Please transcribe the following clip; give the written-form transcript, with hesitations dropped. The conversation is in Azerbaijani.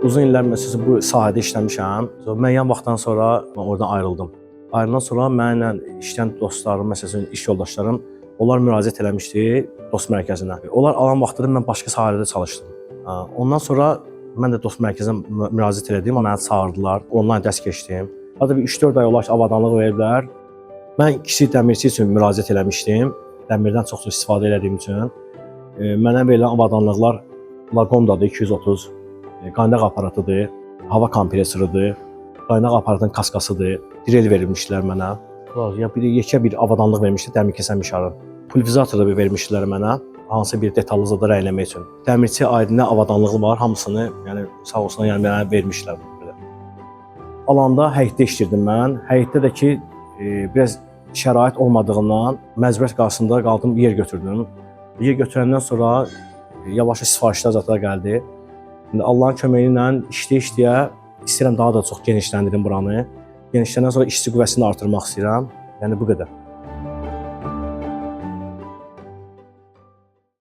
Uzun illər məsələn bu sahədə işləmişəm. Müəyyən vaxtdan sonra oradan ayrıldım. Ayrılandan sonra mənimlə işləyən dostlarım, məsələn iş yoldaşlarım, onlar müraciət eləmişdi dost mərkəzinə. Onlar alan vaxtlarda mən başqa sahələrdə çalışdım. Ondan sonra mən də dost mərkəzinə müraciət elədim, məni çağırdılar, onlayn dərs keçdim. Hətta bir 3-4 ay olar ki, avadanlıq veriblər. Mən kiçik dəmirçi üçün müraciət eləmişdim, dəmirdən çox istifadə elədiyim üçün. Mənə verilən avadanlıqlar Lagondadır 230, qaynaq aparatıdır, hava kompresorudur, qaynaq aparatının kaskasıdır, direl verilmişlər mənə. Yekə bir avadanlıq vermişdi dəmir kəsən mişarı. Pulverizator da vermişdilər mənə, hansı bir detallı zada rəyləmək üçün. Dəmirçi aydınlı avadanlığı var, hamısını yəni sağ olsunlar yəni mənə vermişlər. Alanda həyətdə işləyirdim mən. Həyətdə də ki biraz şərait olmadığından məcburiyyət qarşısında qaldım, yer götürdüm. Yer götürəndən sonra yavaş sifarişlər zətlər gəldi. İndi Allahın köməyi ilə işləyə-işləyə istəyirəm daha da çox genişləndirim buranı. Genişlənəndən sonra işçi qüvvəsini artırmaq istəyirəm. Yəni bu qədər.